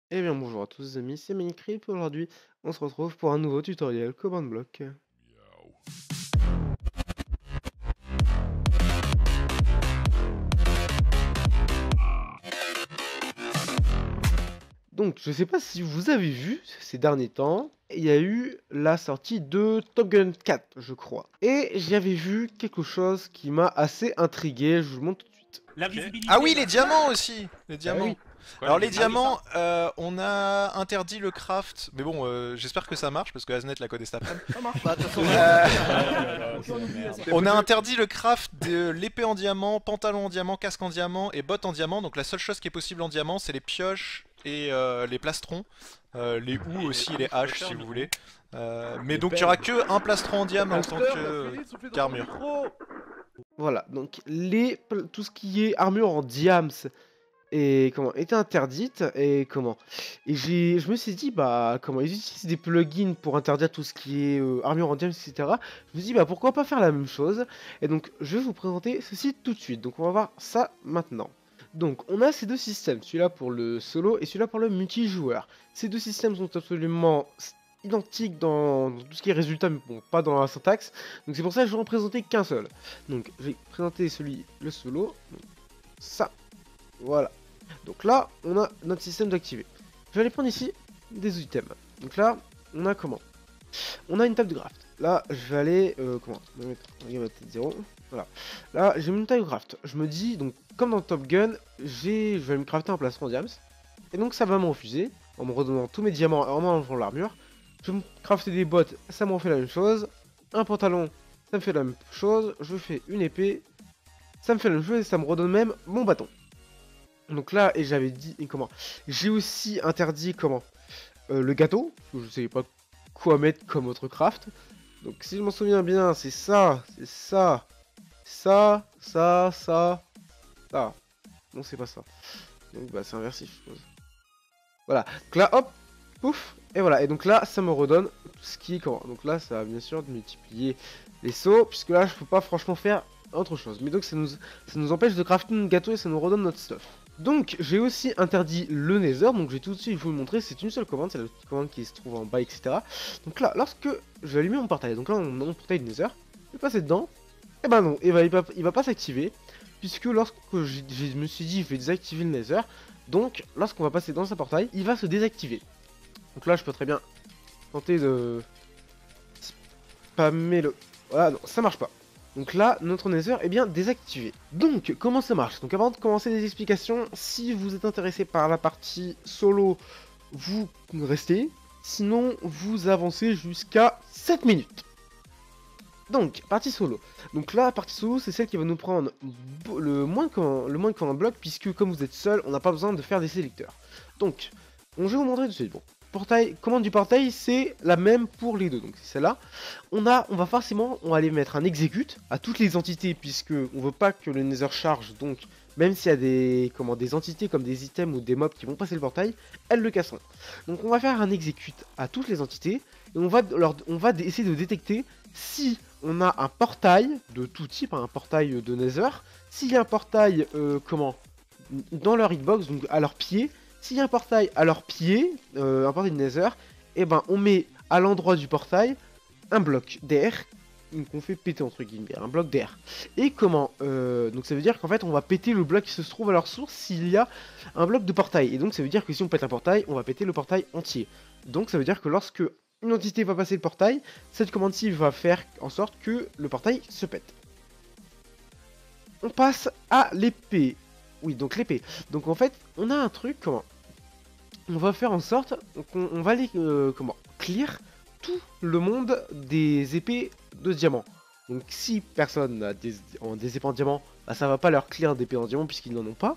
Eh bien bonjour à tous les amis, c'est Minecraft. Aujourd'hui on se retrouve pour un nouveau tutoriel command block. Donc je sais pas si vous avez vu ces derniers temps, il y a eu la sortie de Top Gun 4 je crois. Et j'avais vu quelque chose qui m'a assez intrigué, je vous le montre tout de suite. La Ok. visibilité, Ah oui, les là. diamants aussi. Les Ah diamants. oui, Alors Quoi, les Ah oui, ça. diamants, on a interdit le craft, mais bon, j'espère que ça marche parce que Aznet l'a codé cet après-midi. Ça marche pas, de toute façon. On a interdit le craft de l'épée en diamant, pantalon en diamant, casque en diamant et bottes en diamant. Donc la seule chose qui est possible en diamant, c'est les pioches et les plastrons, les houes aussi et les haches si vous voulez. Mais donc il y aura que un plastron en diamant en tant qu'armure. voilà, donc tout ce qui est armure en diams et comment était interdite et comment je me suis dit bah comment ils utilisent des plugins pour interdire tout ce qui est armure en diams etc. Je me suis dit bah pourquoi pas faire la même chose et donc je vais vous présenter ceci tout de suite. Donc on va voir ça maintenant. Donc on a ces deux systèmes, celui-là pour le solo et celui-là pour le multijoueur. Ces deux systèmes sont absolument identiques dans tout ce qui est résultat, mais bon, pas dans la syntaxe. Donc c'est pour ça que je vais en présenter qu'un seul. Donc je vais présenter le solo. Donc, ça. Voilà. Donc là, on a notre système d'activé. Je vais aller prendre ici des items. Donc là, on a comment? On a une table de craft. Là, je vais aller... comment? On va mettre 0. Voilà. Là, j'ai une table de craft. Je me dis, donc, comme dans Top Gun, je vais me crafter un plastron diams. Et donc, ça va me refuser, en me redonnant tous mes diamants, en m'enlevant l'armure. Je vais me crafter des bottes, ça me refait la même chose. Un pantalon, ça me fait la même chose. Je fais une épée, ça me fait la même chose et ça me redonne même mon bâton. Donc là, et j'avais dit, et comment? J'ai aussi interdit, comment? Le gâteau, parce que je savais pas quoi mettre comme autre craft. Donc si je m'en souviens bien, c'est ça, ça. Non, c'est pas ça. Donc bah c'est inversif, je suppose. Voilà, donc là, hop, pouf, et voilà. Et donc là, ça me redonne tout ce qui est comment. Donc là, ça va bien sûr multiplier les sauts, puisque là, je peux pas franchement faire autre chose. Mais donc ça nous empêche de crafter notre gâteau et ça nous redonne notre stuff. Donc j'ai aussi interdit le nether, donc je vais tout de suite vous le montrer, c'est une seule commande, c'est la petite commande qui se trouve en bas, etc. Donc là, lorsque je vais allumer mon portail, donc là on a mon portail de nether, je vais passer dedans, et ben non, il va pas s'activer, puisque lorsque je me suis dit je vais désactiver le nether, donc lorsqu'on va passer dans un portail, il va se désactiver. Donc là je peux très bien tenter de spammer le... Voilà, non, ça marche pas. Donc là, notre nether est bien désactivé. Donc, comment ça marche? Donc avant de commencer les explications, si vous êtes intéressé par la partie solo, vous restez. Sinon, vous avancez jusqu'à 7 minutes. Donc, partie solo. Donc là, partie solo, c'est celle qui va nous prendre le moins qu'un bloc, puisque comme vous êtes seul, on n'a pas besoin de faire des sélecteurs. Donc, je vais vous montrer tout de suite. Bon, commande du portail, c'est la même pour les deux. Donc c'est celle-là. On va forcément, on va aller mettre un execute à toutes les entités, puisque on veut pas que le Nether charge. Donc même s'il y a des entités comme des items ou des mobs qui vont passer le portail, elles le casseront. Donc on va faire un execute à toutes les entités et on va essayer de détecter si on a un portail de tout type, un portail de Nether. S'il y a un portail dans leur hitbox, donc à leurs pieds. S'il y a un portail à leurs pieds, un portail de Nether, et ben on met à l'endroit du portail un bloc d'air qu'on fait péter entre guillemets, un bloc d'air. Et comment donc ça veut dire qu'en fait on va péter le bloc qui se trouve à leur source s'il y a un bloc de portail. Et donc ça veut dire que si on pète un portail, on va péter le portail entier. Donc ça veut dire que lorsque une entité va passer le portail, cette commande-ci va faire en sorte que le portail se pète. On passe à l'épée. Oui, donc l'épée. Donc en fait, on a un truc, comment on va faire en sorte qu'on va aller clear tout le monde des épées de diamant. Donc si personne n'a des épées en diamant, bah, ça va pas leur clear d'épées en diamant puisqu'ils n'en ont pas.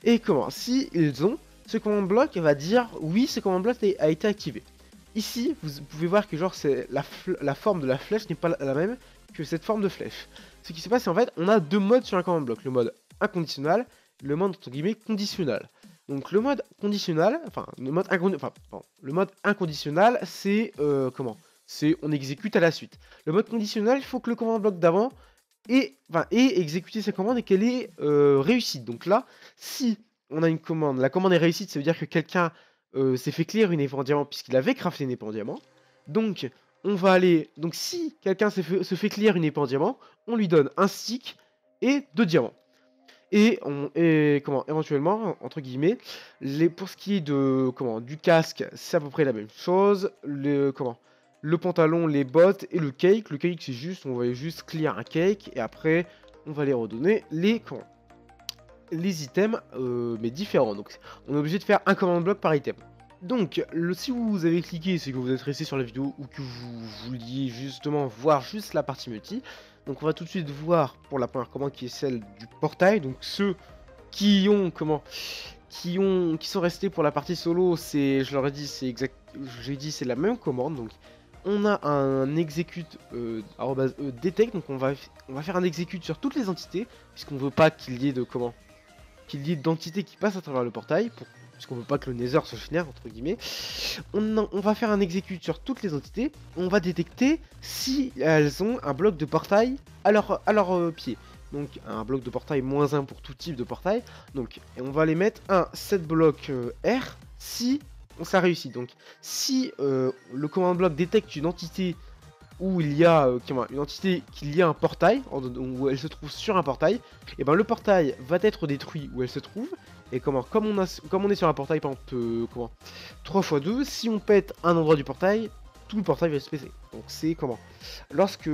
Et comment si ils ont, ce command block va dire oui, ce command block a été activé. Ici, vous pouvez voir que genre c'est la forme de la flèche n'est pas la même que cette forme de flèche. Ce qui se passe, c'est en fait, on a deux modes sur un command block, le mode inconditionnel, le mode entre guillemets conditionnel. Donc le mode conditionnel, le mode inconditionnel, c'est comment? C'est on exécute à la suite. Le mode conditionnel, il faut que le command block d'avant ait exécuté sa commande et qu'elle est réussite. Donc là, si on a une commande, la commande est réussite, ça veut dire que quelqu'un s'est fait clear une épée en diamant puisqu'il avait crafté une épée en diamant. Donc, on va aller... Donc, si quelqu'un se fait clear une épée en diamant, on lui donne un stick et 2 diamants. Et, comment, éventuellement, entre guillemets, pour ce qui est de, comment, du casque, c'est à peu près la même chose. Le pantalon, les bottes et le cake. Le cake, c'est juste, on va juste clear un cake et après, on va les redonner les items, mais différents. Donc, on est obligé de faire un command block par item. Donc, si vous avez cliqué, c'est que vous êtes resté sur la vidéo ou que vous vouliez justement voir juste la partie multi. Donc, on va tout de suite voir pour la première commande qui est celle du portail. Donc, ceux qui sont restés pour la partie solo, je leur ai dit, c'est la même commande. Donc, on a un execute @detect. Donc, on va faire un execute sur toutes les entités puisqu'on veut pas qu'il y ait d'entités qui passent à travers le portail puisqu'on veut pas que le Nether se génère entre guillemets. On va faire un execute sur toutes les entités. On va détecter si elles ont un bloc de portail à leur pied. Donc un bloc de portail -1 pour tout type de portail. Donc et on va les mettre un set bloc R si ça réussit. Donc si le command block détecte une entité où il y a une entité qu'il y a un portail, où elle se trouve sur un portail, et ben le portail va être détruit où elle se trouve. Et comme on est sur un portail, par exemple, 3 x 2, si on pète un endroit du portail, tout le portail va se péter. Donc c'est lorsque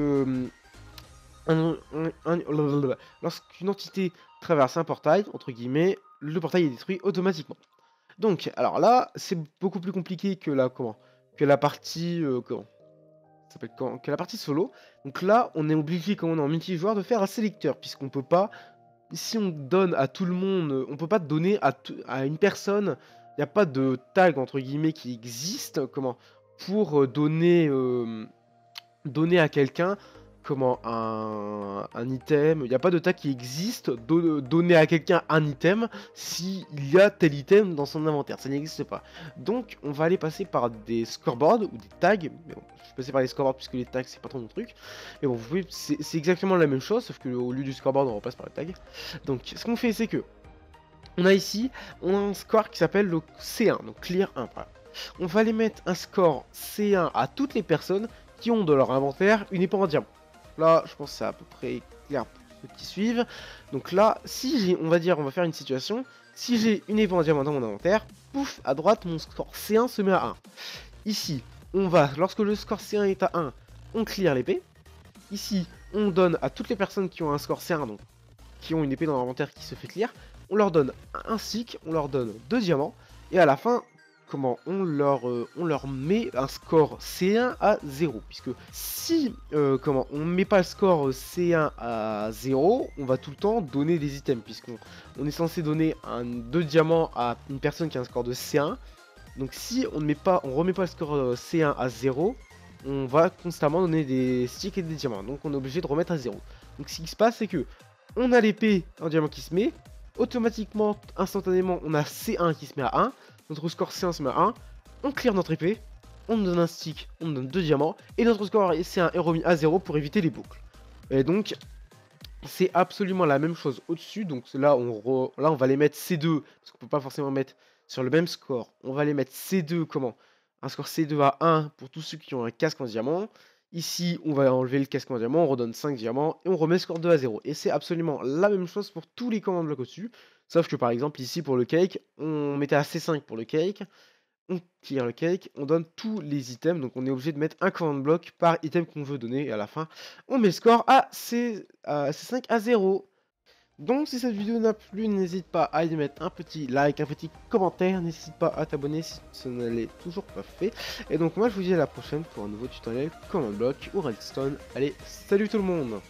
lorsqu'une entité traverse un portail, entre guillemets, le portail est détruit automatiquement. Donc, alors là, c'est beaucoup plus compliqué que la partie que la partie solo. Donc là, on est obligé, quand on est en multijoueur, de faire un sélecteur, puisqu'on peut pas, si on donne à tout le monde, on peut pas donner à une personne, il n'y a pas de tag entre guillemets qui existe, pour donner à quelqu'un un item. Il n'y a pas de tag qui existe donner à quelqu'un un item s'il y a tel item dans son inventaire, ça n'existe pas. Donc on va aller passer par des scoreboards ou des tags, mais bon, je vais passer par les scoreboards puisque les tags c'est pas trop mon truc. Mais bon, vous pouvez, c'est exactement la même chose, sauf que au lieu du scoreboard on repasse par les tags. Donc ce qu'on fait, c'est que on a un score qui s'appelle le C1, donc clear 1. Voilà. On va aller mettre un score C1 à toutes les personnes qui ont dans leur inventaire une épée en diamant. Là, je pense que c'est à peu près clair pour ceux qui suivent. Donc là, si on va faire une situation. Si j'ai une épée en diamant dans mon inventaire, pouf, à droite, mon score C1 se met à 1. Ici, lorsque le score C1 est à 1, on clear l'épée. Ici, on donne à toutes les personnes qui ont un score C1, donc qui ont une épée dans l'inventaire qui se fait clear, on leur donne un stick, on leur donne 2 diamants, et à la fin, on leur met un score C1 à 0, puisque si on met pas le score C1 à 0, on va tout le temps donner des items, puisqu'on est censé donner 2 diamants à une personne qui a un score de C1. Donc si on remet pas le score C1 à 0, on va constamment donner des sticks et des diamants, donc on est obligé de remettre à 0. Donc ce qui se passe, c'est que on a l'épée en diamant qui se met, automatiquement, instantanément, on a C1 qui se met à 1, notre score C1 se met à 1, on clear notre épée, on nous donne un stick, on nous donne 2 diamants, et notre score C1 est remis à 0 pour éviter les boucles. Et donc, c'est absolument la même chose au-dessus, donc là on va les mettre C2, parce qu'on peut pas forcément mettre sur le même score, on va les mettre C2, un score C2 à 1 pour tous ceux qui ont un casque en diamant. Ici, on va enlever le casque en diamant, on redonne 5 diamants et on remet le score 2 à 0. Et c'est absolument la même chose pour tous les commandes blocs au-dessus. Sauf que par exemple, ici pour le cake, on mettait à C5 pour le cake. On tire le cake, on donne tous les items. Donc on est obligé de mettre un command block par item qu'on veut donner. Et à la fin, on met le score à C5 à 0. Donc si cette vidéo n'a plu, n'hésite pas à y mettre un petit like, un petit commentaire, n'hésite pas à t'abonner si ce ne l'est toujours pas fait. Et donc moi je vous dis à la prochaine pour un nouveau tutoriel command block ou redstone. Allez, salut tout le monde!